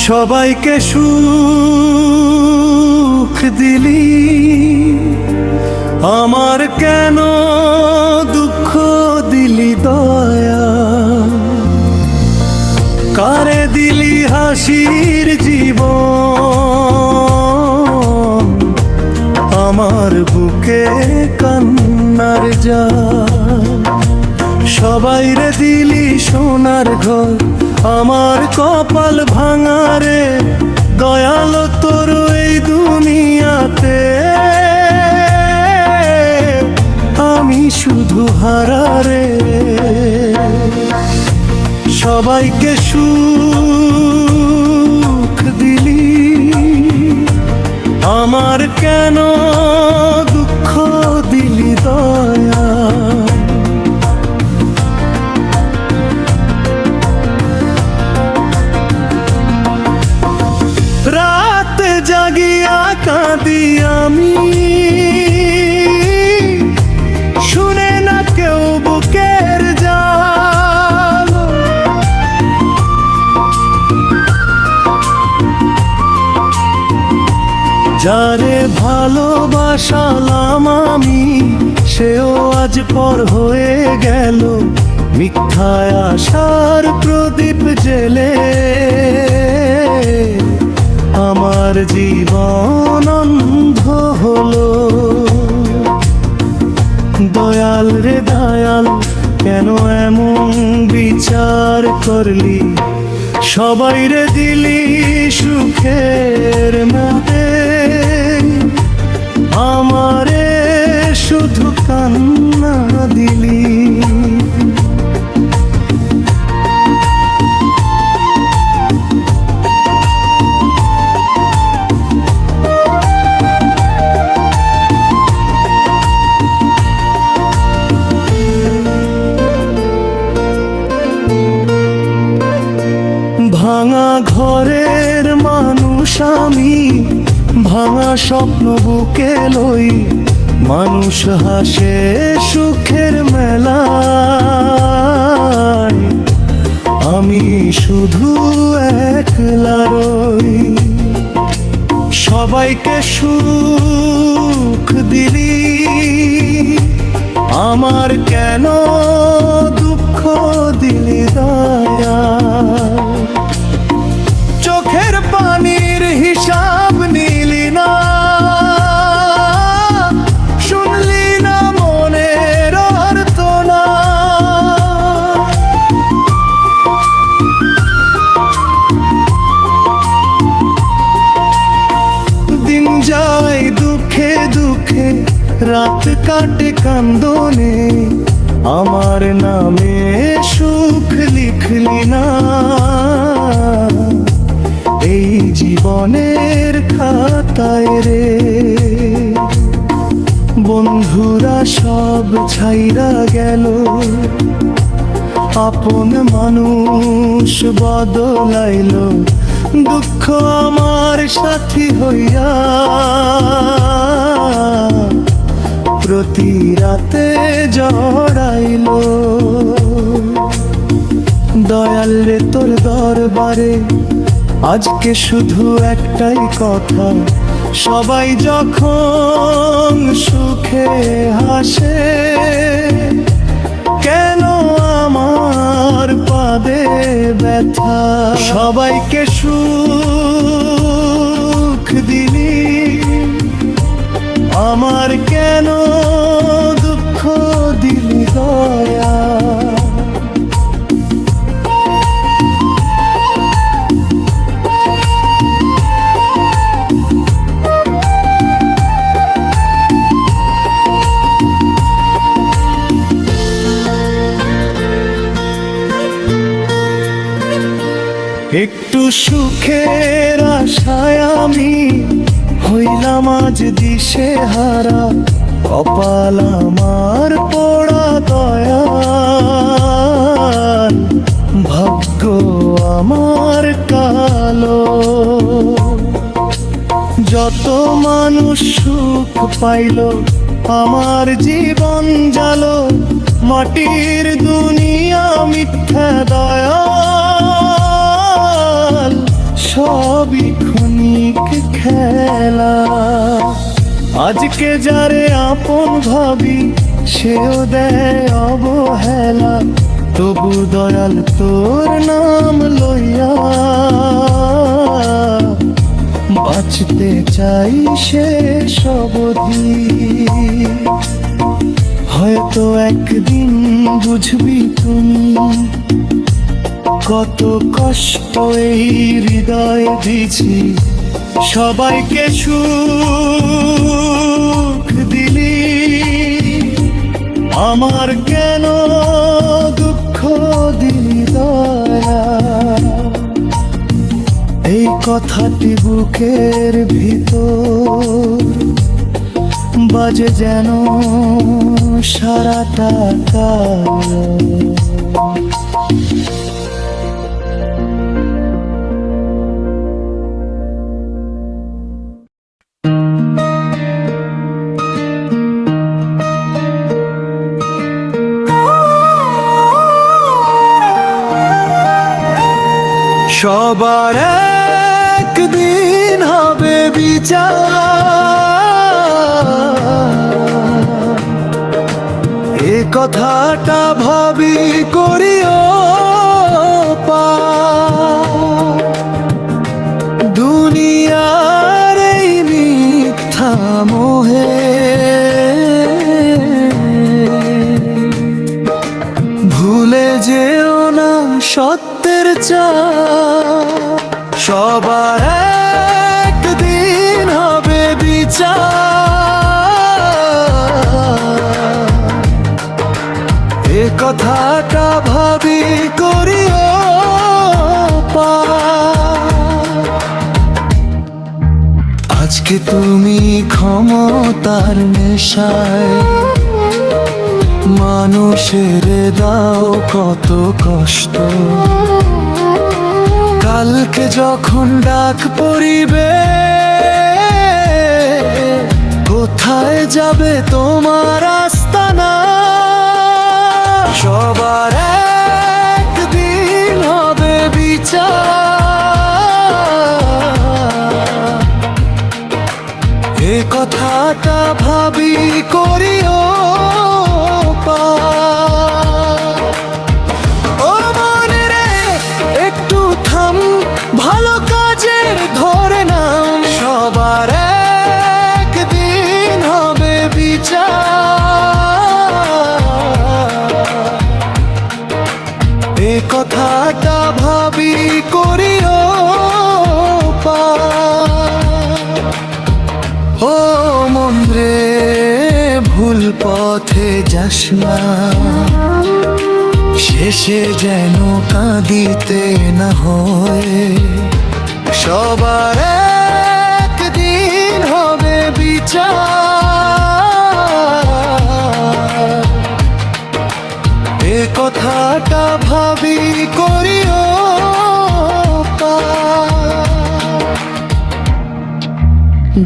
সবাইকে সুখ দিলি, আমার কেন দুঃখ দিলি দয়া? কারে দিলি হাসির জীবন, আমার বুকে কান্নার জাল। সবাইরে দিলি সোনার ঘর, আমার কপাল ভাঙারে দয়াল তোর এই দুনিয়াতে। আমি শুধু হারারে, সবাইকে সুখ দিলি, আমার কেন দুঃখ দিলি দয়া? রাত জাগিয়া কাঁদি আমি, শুনে না কেউ বুকের জাল। যারে ভালোবাসালাম আমি, সেও আজ পর হয়ে গেল। মিথ্যায় আশার প্রদীপ জেলে আমার জীবন অন্ধ হলো। দয়াল রে দয়াল, কেন এমন বিচার করলি? সবাই রে দিলি সুখের মধ্যে, আমারে শুধু কান্না দিলি। ভাঙা ঘরের মানুষ আমি, ভাঙা স্বপ্ন বুকে লই। মানুষ হাসে সুখের মেলায়, আমি শুধু একলা রই। সবাইকে সুখ দিলি, আমার কেন দুঃখ দিলি দয়া? চোখের পানির হিসাব নিলি না, শুনলি না মনের আর্তনা। দিন যায় দুঃখে দুঃখে, রাত কাটে কান্দনে, আমার নামে সুখ লিখলি না এই জীবনের খাতায় রে। বন্ধুরা সব ছাইরা গেল, আপন মানুষ বদলাইল। দুঃখ আমার সাথী হইয়া প্রতি রাতে জড়াইল। দয়াল রে তোর দরবারে আজকে শুধু একটাই কথা, সবাই যখন সুখে হাসে, কেন আমার পাদে ব্যথা? সবাইকে সুখ দিলি, আমার কেন দুঃখ দিলি দয়া? একটু সুখের আশায় আমি হইলাম আজ দিশেহারা। কপাল আমার পোড়া দয়াল, ভাগ্য আমার কালো। যত মানুষ সুখ পাইল, আমার জীবন জালো। মাটির দুনিয়া মিথ্যা দয়াল, সবই ক্ষণিক খেলা। আজকে যারে আপন ভাবি সেও দেয় অবহেলা, তবু দয়াল তোর নাম লইয়া বাঁচতে চাই শেষ অবধি। হয়তো একদিন বুঝবি তুমি কত কষ্ট এই হৃদয় দিছি, সবাইকে সুখ দিলি, আমার কেন দুঃখ দিলি দয়া। এই কথাটি বুকের ভিতর বাজে যেন সারাটা কাল। সবার একদিন হবে বিচার, এ কথাটা ভাবি করিও পার। দুনিয়ার এই মিথ্যা মোহে ভুলে যেও না সত্যের চার। সবার একদিন হবে বিচার, এ কথাটা ভাবি করিও পার। আজকে তুমি ক্ষমতার নেশায় মানুষের দাও কত কষ্ট। কালকে যখন ডাক পড়িবে কোথায় যাবে তোমার আস্তানা। সবার একদিন হবে বিচার, এ কথাটা ভাবি করিও পার। ও মনে রে একটু থাম, ভালো কাজের ধরে নাম। সবার একদিন হবে বিচার, এ কথাটা ভাবি করিও পার। ও মন রে ভুল পথে যাস না, শেষে যেন কাঁদিতে না হয়। সবার একদিন হবে বিচার, এ কথাটা ভাবি করিও পার।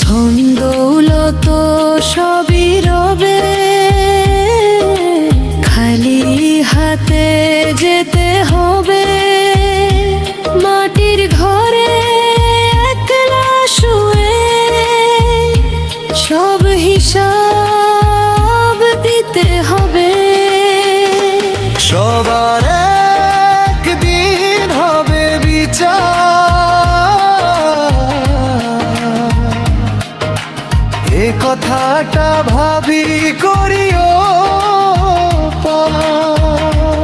ধন দৌলত সবই রবে, খালি হাতে যেতে হবে। মাটির ঘরে একলা শুয়ে সব হিসাব দিতে হবে। সবার একদিন হবে বিচার, এ কথাটা ভাবি করিও পার।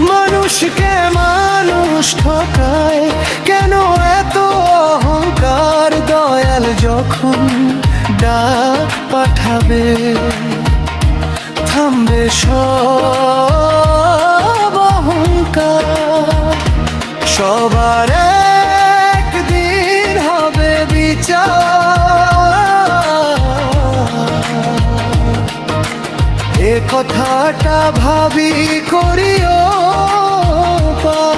মানুষকে মানুষ ঠকায় কেন এত অহংকার, দয়াল যখন ডাক পাঠাবে থামবে সব অহংকার। সবার একদিন হবে বিচার, এ কথাটা ভাবি করিও পার।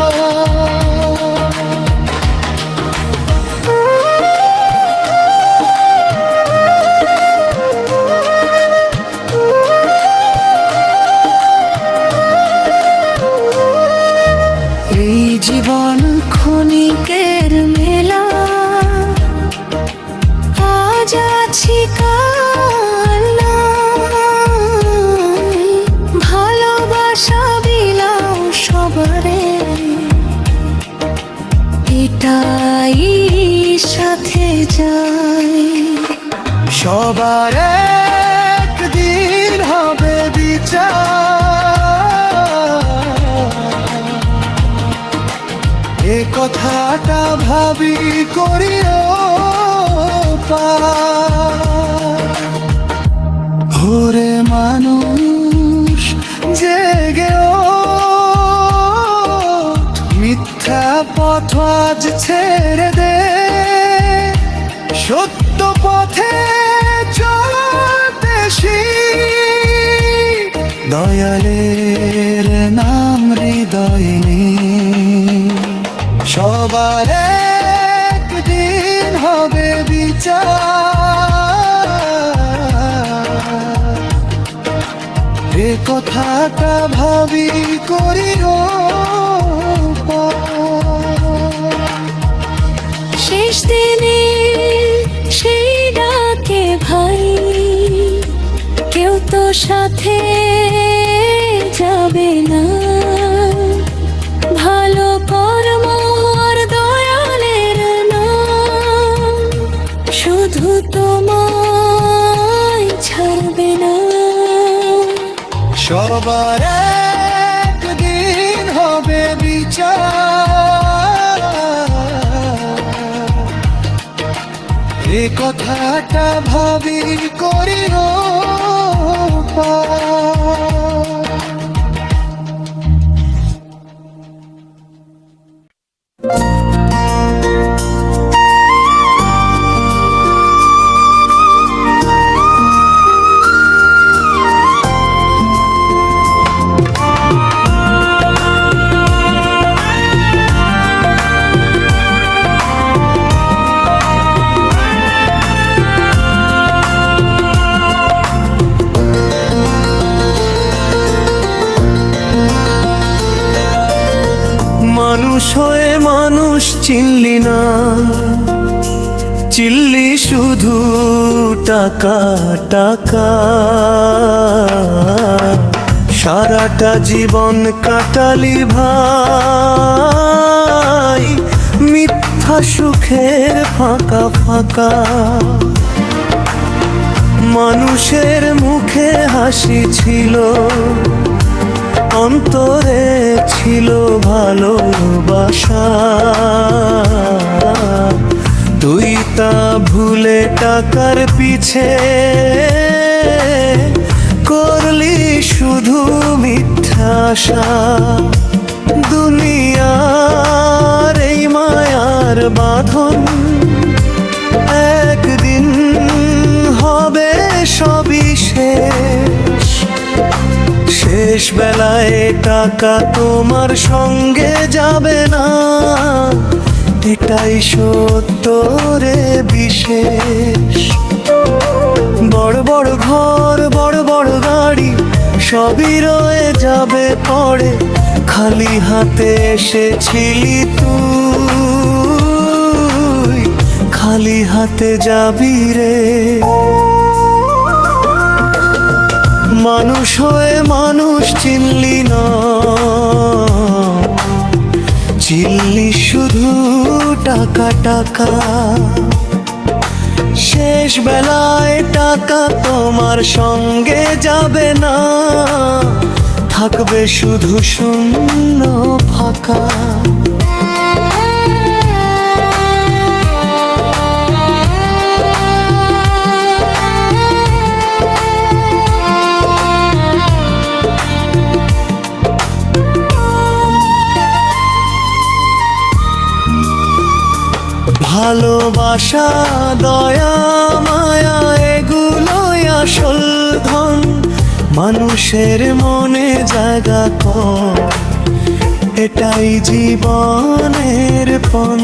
এই জীবন ক্ষণিকের সাথে যাই। সবার একদিন হবে বিচার, এ কথাটা ভাবি করিও পার। ওরে মানুষ জেগে ওঠ, মিথ্যা পথ আজ ছেড়ে দে, সত্য পথে চলতে শিখ। দয়ালের নাম হৃদয়ে নেই, সবার একদিন হবে বিচার, এ কথাটা ভাবি করিও পার। শেষ দিনে সেই ডাকে ভাই, কেউ তো সাথে যাবে না। ভালো কর্ম আর দয়ালের নাম শুধু তোমায় ছাড়বে না। সবার একদিন হবে বিচার, এ কথাটা ভাবি করিও পার। মানুষ হয়ে মানুষ চিনলি না, চিনলি শুধু টাকা টাকা। সারাটা জীবন কাটালি ভাই মিথ্যা সুখের ফাঁকা ফাঁকা। মানুষের মুখে হাসি ছিল, অন্তরে ছিল ভালোবাসা। তুই তা ভুলে টাকার পিছে করলি শুধু মিথ্যা আশা। দুনিয়ার এই মায়ার বাঁধন একদিন হবে সবই শেষ। শেষ বেলায় টাকা তোমার সঙ্গে যাবে না, এটাই সত্য রে বিশেষ। বড় বড় ঘর বড় বড় গাড়ি সবই রয়ে যাবে পরে, খালি হাতে এসেছিলি তুই, খালি হাতে যাবি রে। মানুষ হয়ে মানুষ চিনলি না, চিনলি শুধু টাকা টাকা। শেষ বেলায় টাকা তোমার সঙ্গে যাবে না, থাকবে শুধু শূন্য ফাঁকা। ভালোবাসা দয়া মায়া এগুলোই আসল ধন, মানুষের মনে জায়গা কর, এটাই জীবনের পণ।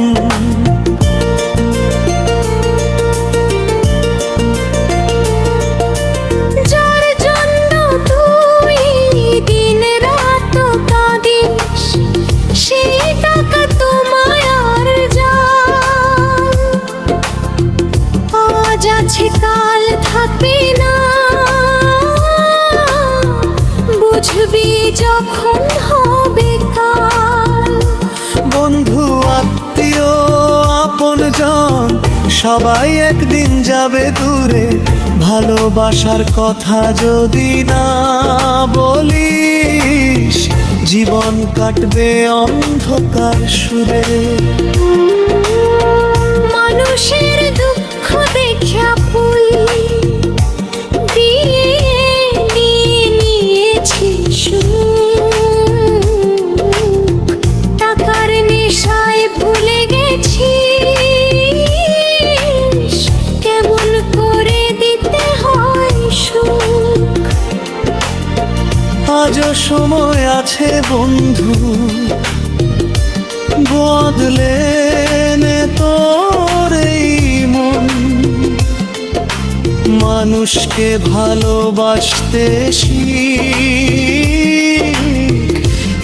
যার জন্য তুই দিন রাত কাঁদিস, সেই টাকা তোমায় আর যায়। আজ আছে কাল থাকবে না, বুঝবি যখন হবে কাল। বন্ধু আত্মীয় আপন সবাই একদিন যাবে দূরে, ভালোবাসার কথা যদি না বলিস, জীবন কাটবে অন্ধকার সুরে। মানুষের দুঃখ দেখা ফুল দিয়ে নিয়ে নিয়েছি সুখ, টাকার নেশায় ভুলে গেছি কেমন করে দিতে হয় সুখ। আজও সময় আছে বন্ধু, বদলে নে তোর এই মন। মানুষকে ভালোবাসতে শিখ,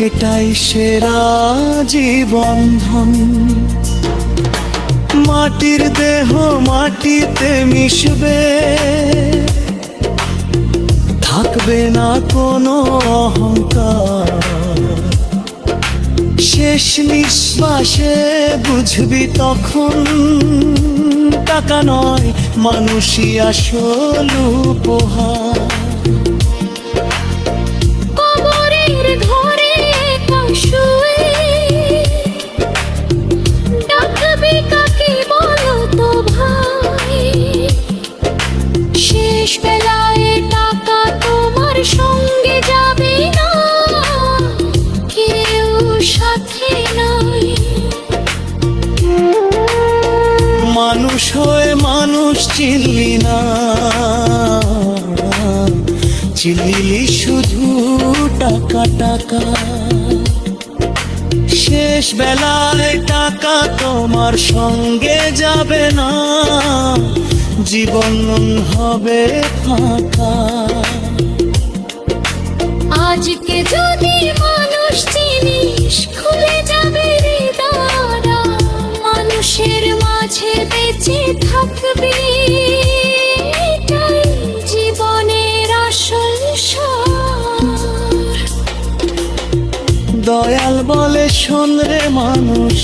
এটাই সেরা জীবনধন। মাটির দেহ মাটিতে মিশবে, থাকবে না কোনো অহংকার। শেষ নিঃশ্বাসে বুঝবি তখন, টাকা নয় মানুষই আসল উপহার। কবরের ঘরে একা শুয়ে ডাকবে কাকে বলো তো ভাই, শেষ বেলায় টাকা তোমার সঙ্গে যাবে না, কেউ সাথে নাই। মানুষ হয়ে মানুষ চিনলি না, চিনলি শুধু টাকা টাকা। শেষ বেলায় টাকা তোমার সঙ্গে যাবে না, জীবন হবে ফাঁকা। আজকে যদি মানুষ চিনিস খুলে যাবে হৃদয়, মানুষের মাঝে বেঁচে থাকবি, এটাই জীবনের আসল সার। দয়াল বলে শোন রে মানুষ,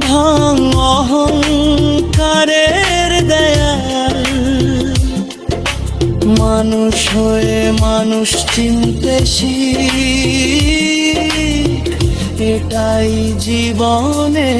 ভাঙ অহংকারের দেয়াল। মানুষ হয়ে মানুষ চিনতে শিখ, এটাই জীবনে